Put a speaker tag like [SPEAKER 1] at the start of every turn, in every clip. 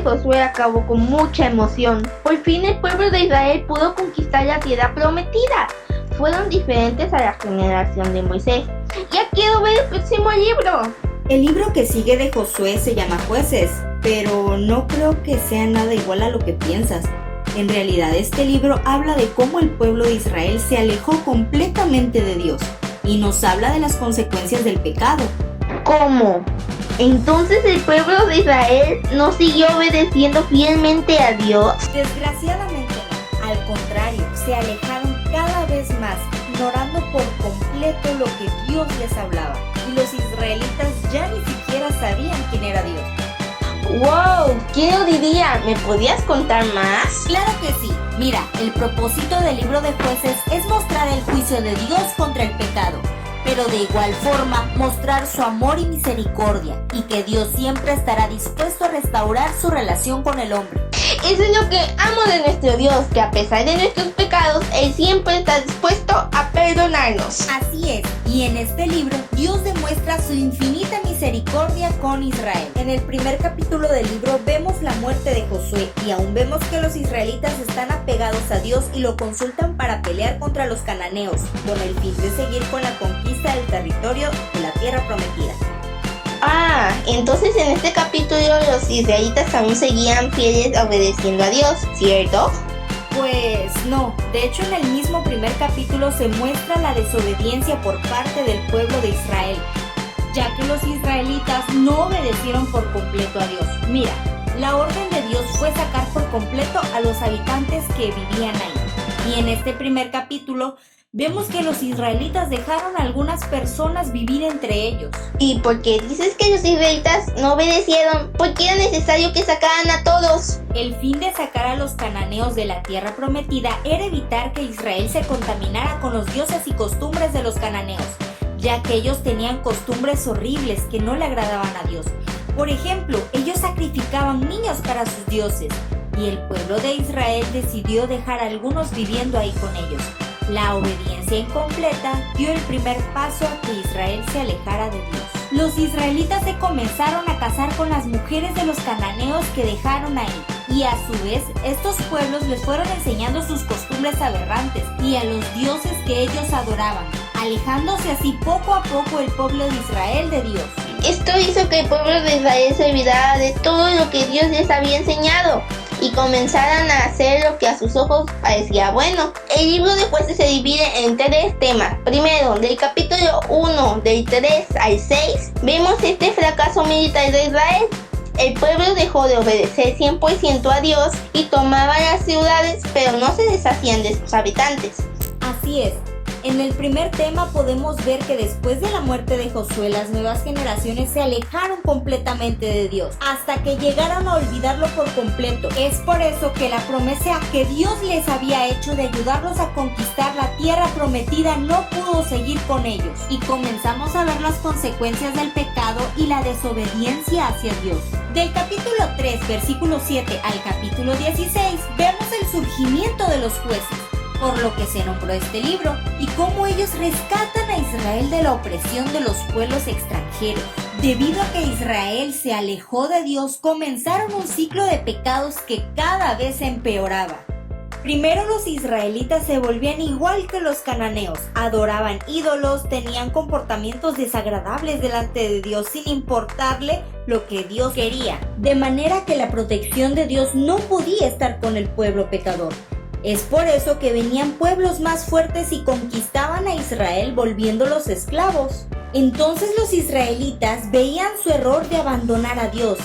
[SPEAKER 1] Josué acabó con mucha emoción. Por fin el pueblo de Israel pudo conquistar la tierra prometida. Fueron diferentes a la generación de Moisés. Ya quiero ver el próximo libro.
[SPEAKER 2] El libro que sigue de Josué se llama Jueces, pero no creo que sea nada igual a lo que piensas. En realidad, este libro habla de cómo el pueblo de Israel se alejó completamente de Dios y nos habla de las consecuencias del pecado.
[SPEAKER 1] ¿Cómo? Entonces el pueblo de Israel no siguió obedeciendo fielmente a Dios.
[SPEAKER 2] Desgraciadamente no. Al contrario, se alejaron cada vez más, ignorando por completo lo que Dios les hablaba. Y los israelitas ya ni siquiera sabían quién era Dios.
[SPEAKER 1] ¡Wow! ¿Quién lo diría? ¿Me podías contar más?
[SPEAKER 2] Claro que sí. Mira, el propósito del libro de Jueces es mostrar el juicio de Dios contra el pecado, pero de igual forma mostrar su amor y misericordia, y que Dios siempre estará dispuesto a restaurar su relación con el hombre.
[SPEAKER 1] Eso es lo que amo de nuestro Dios, que a pesar de nuestros pecados, Él siempre está dispuesto a perdonarnos.
[SPEAKER 2] Así es, y en este libro Dios demuestra su infinita misericordia con Israel. En el primer capítulo del libro vemos la muerte de Josué y aún vemos que los israelitas están apegados a Dios y lo consultan para pelear contra los cananeos, con el fin de seguir con la conquista del territorio de la tierra prometida.
[SPEAKER 1] Ah, entonces en este capítulo los israelitas aún seguían fieles obedeciendo a Dios, ¿cierto?
[SPEAKER 2] Pues no, de hecho en el mismo primer capítulo se muestra la desobediencia por parte del pueblo de Israel, ya que los israelitas no obedecieron por completo a Dios. Mira, la orden de Dios fue sacar por completo a los habitantes que vivían ahí. Y en este primer capítulo vemos que los israelitas dejaron a algunas personas vivir entre ellos.
[SPEAKER 1] ¿Y por qué dices que los israelitas no obedecieron? ¿Por qué era necesario que sacaran a todos?
[SPEAKER 2] El fin de sacar a los cananeos de la tierra prometida era evitar que Israel se contaminara con los dioses y costumbres de los cananeos, ya que ellos tenían costumbres horribles que no le agradaban a Dios. Por ejemplo, ellos sacrificaban niños para sus dioses, y el pueblo de Israel decidió dejar a algunos viviendo ahí con ellos. La obediencia incompleta dio el primer paso a que Israel se alejara de Dios. Los israelitas se comenzaron a casar con las mujeres de los cananeos que dejaron ahí, y a su vez estos pueblos les fueron enseñando sus costumbres aberrantes y a los dioses que ellos adoraban, alejándose así poco a poco el pueblo de Israel de Dios.
[SPEAKER 1] Esto hizo que el pueblo de Israel se olvidara de todo lo que Dios les había enseñado y comenzaran a hacer lo que a sus ojos parecía bueno. El libro de Jueces se divide en 3 temas. Primero, del capítulo 1, del 3 al 6, vemos este fracaso militar de Israel. El pueblo dejó de obedecer 100% a Dios y tomaban las ciudades, pero no se deshacían de sus habitantes.
[SPEAKER 2] Así es. En el primer tema podemos ver que después de la muerte de Josué, las nuevas generaciones se alejaron completamente de Dios, hasta que llegaron a olvidarlo por completo. Es por eso que la promesa que Dios les había hecho de ayudarlos a conquistar la tierra prometida no pudo seguir con ellos, y comenzamos a ver las consecuencias del pecado y la desobediencia hacia Dios. Del capítulo 3, versículo 7 al capítulo 16, vemos el surgimiento de los jueces, por lo que se nombró este libro, y cómo ellos rescatan a Israel de la opresión de los pueblos extranjeros. Debido a que Israel se alejó de Dios, comenzaron un ciclo de pecados que cada vez empeoraba. Primero los israelitas se volvían igual que los cananeos, adoraban ídolos, tenían comportamientos desagradables delante de Dios sin importarle lo que Dios quería, de manera que la protección de Dios no podía estar con el pueblo pecador. Es por eso que venían pueblos más fuertes y conquistaban a Israel volviéndolos esclavos. Entonces los israelitas veían su error de abandonar a Dios,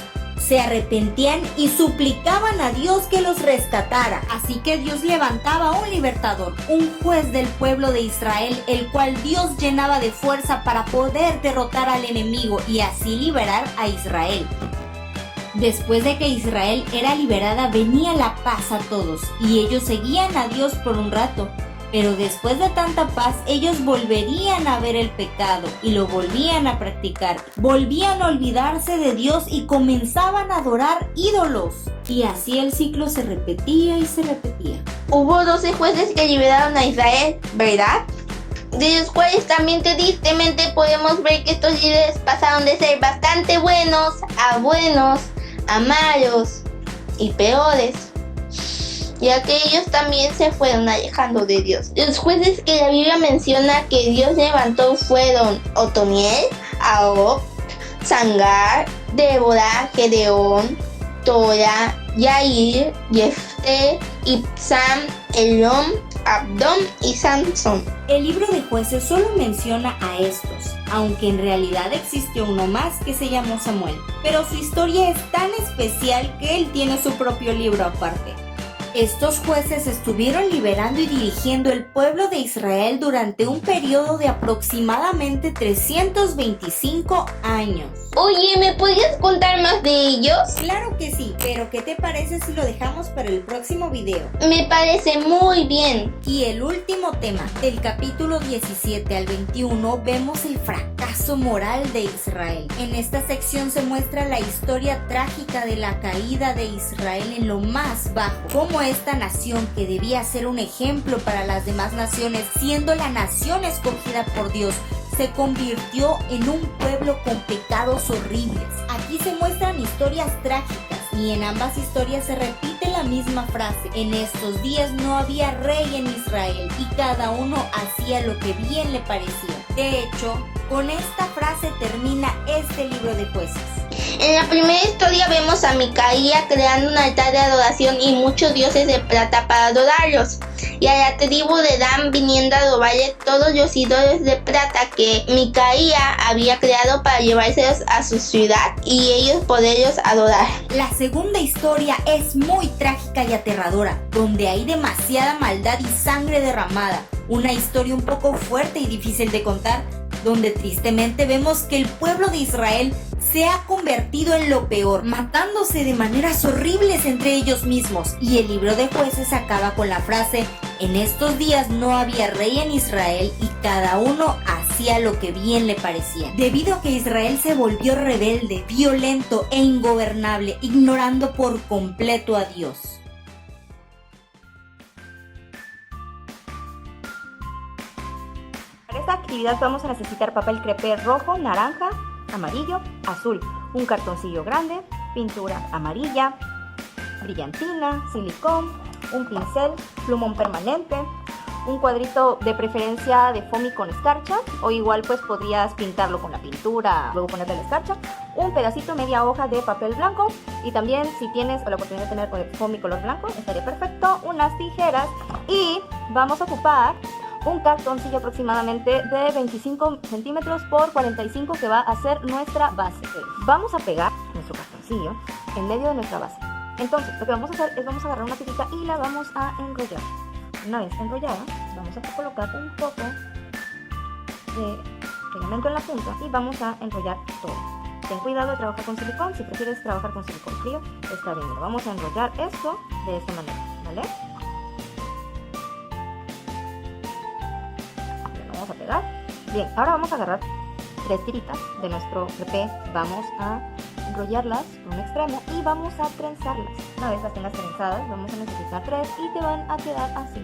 [SPEAKER 2] se arrepentían y suplicaban a Dios que los rescatara. Así que Dios levantaba un libertador, un juez del pueblo de Israel, el cual Dios llenaba de fuerza para poder derrotar al enemigo y así liberar a Israel. Después de que Israel era liberada, venía la paz a todos, y ellos seguían a Dios por un rato. Pero después de tanta paz, ellos volverían a ver el pecado y lo volvían a practicar. Volvían a olvidarse de Dios y comenzaban a adorar ídolos. Y así el ciclo se repetía y se repetía.
[SPEAKER 1] Hubo 12 jueces que liberaron a Israel, ¿verdad? De los cuales también tristemente podemos ver que estos líderes pasaron de ser bastante buenos, a malos. y peores, ya que ellos también se fueron alejando de Dios. Los jueces que la Biblia menciona que Dios levantó fueron Otoniel, Ahop, Sangar, Débora, Gedeón, Tora, Yair, Jefté, Ibsam, Elón, Abdón y Sansón.
[SPEAKER 2] El libro de Jueces solo menciona a estos, aunque en realidad existió uno más que se llamó Samuel, pero su historia es tan especial que él tiene su propio libro aparte. Estos jueces estuvieron liberando y dirigiendo el pueblo de Israel durante un periodo de aproximadamente 325 años.
[SPEAKER 1] Oye, ¿me podrías contar más de ellos?
[SPEAKER 2] Claro que sí, pero ¿qué te parece si lo dejamos para el próximo video?
[SPEAKER 1] Me parece muy bien.
[SPEAKER 2] Y el último tema, del capítulo 17 al 21, vemos el fracaso moral de Israel. En esta sección se muestra la historia trágica de la caída de Israel en lo más bajo, cómo esta nación, que debía ser un ejemplo para las demás naciones, siendo la nación escogida por Dios, se convirtió en un pueblo con pecados horribles. Aquí se muestran historias trágicas y en ambas historias se repite la misma frase: en estos días no había rey en Israel y cada uno hacía lo que bien le parecía. De hecho, con esta frase termina este libro de Jueces.
[SPEAKER 1] En la primera historia vemos a Micaía creando un altar de adoración y muchos dioses de plata para adorarlos, y a la tribu de Dan viniendo a robarle todos los ídolos de plata que Micaía había creado para llevárselos a su ciudad y ellos poderlos adorar.
[SPEAKER 2] La segunda historia es muy trágica y aterradora, donde hay demasiada maldad y sangre derramada. Una historia un poco fuerte y difícil de contar, donde tristemente vemos que el pueblo de Israel se ha convertido en lo peor, matándose de maneras horribles entre ellos mismos. Y el libro de Jueces acaba con la frase: en estos días no había rey en Israel y cada uno hacía lo que bien le parecía. Debido a que Israel se volvió rebelde, violento e ingobernable, ignorando por completo a Dios.
[SPEAKER 3] Para esta actividad vamos a necesitar papel crepé rojo, naranja, amarillo, azul, un cartoncillo grande, pintura amarilla, brillantina, silicón, un pincel, plumón permanente, un cuadrito de preferencia de foamy con escarcha, o igual pues podrías pintarlo con la pintura, luego ponerle la escarcha, un pedacito, media hoja de papel blanco, y también si tienes la oportunidad de tener foamy color blanco, estaría perfecto, unas tijeras, y vamos a ocupar un cartoncillo aproximadamente de 25 centímetros por 45 que va a ser nuestra base. Vamos a pegar nuestro cartoncillo en medio de nuestra base. Entonces, lo que vamos a hacer es vamos a agarrar una tirita y la vamos a enrollar. Una vez enrollada, vamos a colocar un poco de pegamento en la punta y vamos a enrollar todo. Ten cuidado de trabajar con silicón. Si prefieres trabajar con silicón frío, está bien. Vamos a enrollar esto de esta manera, ¿vale? Vamos a pegar. Bien, ahora vamos a agarrar 3 tiritas de nuestro crepé, vamos a enrollarlas por un extremo y vamos a trenzarlas. Una vez las tengas trenzadas, vamos a necesitar 3 y te van a quedar así.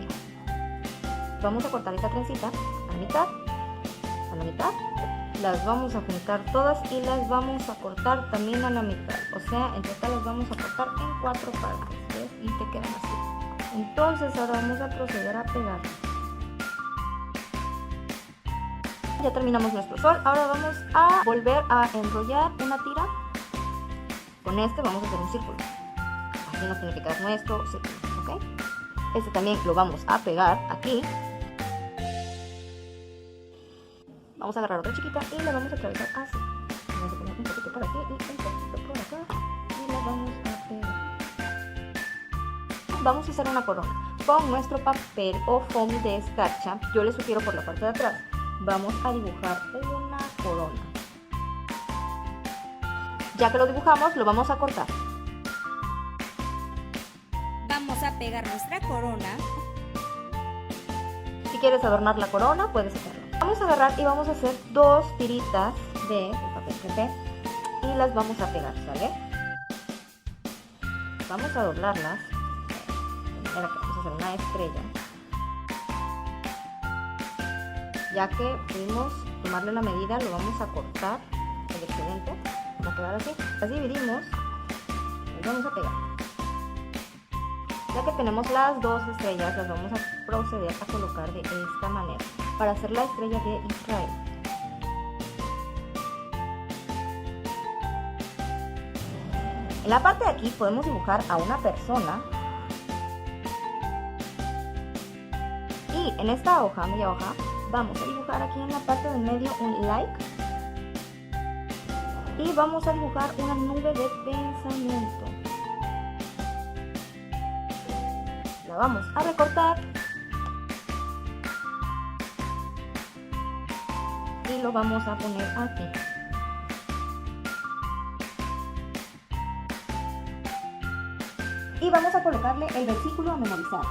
[SPEAKER 3] Vamos a cortar esta trencita a la mitad, las vamos a juntar todas y las vamos a cortar también a la mitad. O sea, en total las vamos a cortar en 4 partes, ¿ves? Y te quedan así. Entonces ahora vamos a proceder a pegar. Ya terminamos nuestro sol, ahora vamos a volver a enrollar una tira. Con este vamos a hacer un círculo. Así nos tiene que quedar nuestro círculo, ¿ok? Este también lo vamos a pegar aquí. Vamos a agarrar otra chiquita y la vamos a atravesar así. Vamos a poner un poquito por aquí y un poquito por acá. Y la vamos a pegar. Vamos a hacer una corona. Con nuestro papel o foamy de escarcha, yo les sugiero por la parte de atrás, vamos a dibujar una corona. Ya que lo dibujamos, lo vamos a cortar.
[SPEAKER 2] Vamos a pegar nuestra corona.
[SPEAKER 3] Si quieres adornar la corona, puedes hacerlo. Vamos a agarrar y vamos a hacer 2 tiritas de papel crepé y las vamos a pegar, ¿sale? Vamos a doblarlas de manera que vamos a hacer una estrella. Ya que pudimos tomarle la medida, lo vamos a cortar el excedente, va a quedar así. Las dividimos y vamos a pegar. Ya que tenemos las dos estrellas, las vamos a proceder a colocar de esta manera para hacer la estrella de Israel. En la parte de aquí podemos dibujar a una persona. Y en esta hoja, media hoja, vamos a dibujar aquí en la parte del medio un like. Y vamos a dibujar una nube de pensamiento. La vamos a recortar. Y lo vamos a poner aquí. Y vamos a colocarle el versículo a memorizar.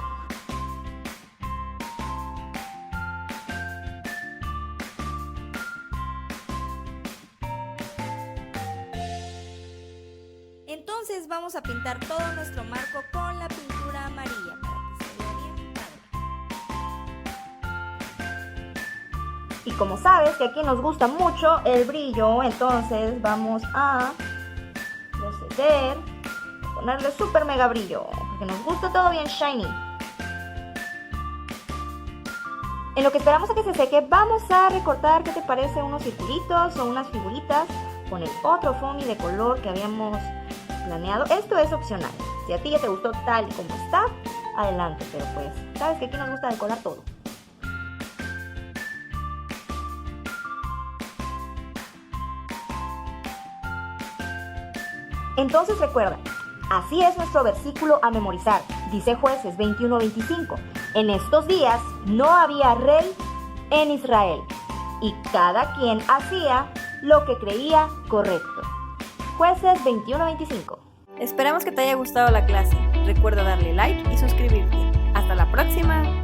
[SPEAKER 2] Entonces vamos a pintar todo nuestro marco con la pintura amarilla para que se vea bien padre.
[SPEAKER 3] Y como sabes que aquí nos gusta mucho el brillo, entonces vamos a proceder a ponerle super mega brillo, porque nos gusta todo bien shiny. En lo que esperamos a que se seque, vamos a recortar, ¿qué te parece? Unos circulitos o unas figuritas con el otro foamy de color que habíamos planeado. Esto es opcional. Si a ti ya te gustó tal y como está, adelante, pero pues sabes que aquí nos gusta decorar todo. Entonces recuerda, así es nuestro versículo a memorizar. Dice Jueces 21:25. En estos días no había rey en Israel y cada quien hacía lo que creía correcto. Jueces 21:25.
[SPEAKER 4] Esperamos que te haya gustado la clase. Recuerda darle like y suscribirte. Hasta la próxima.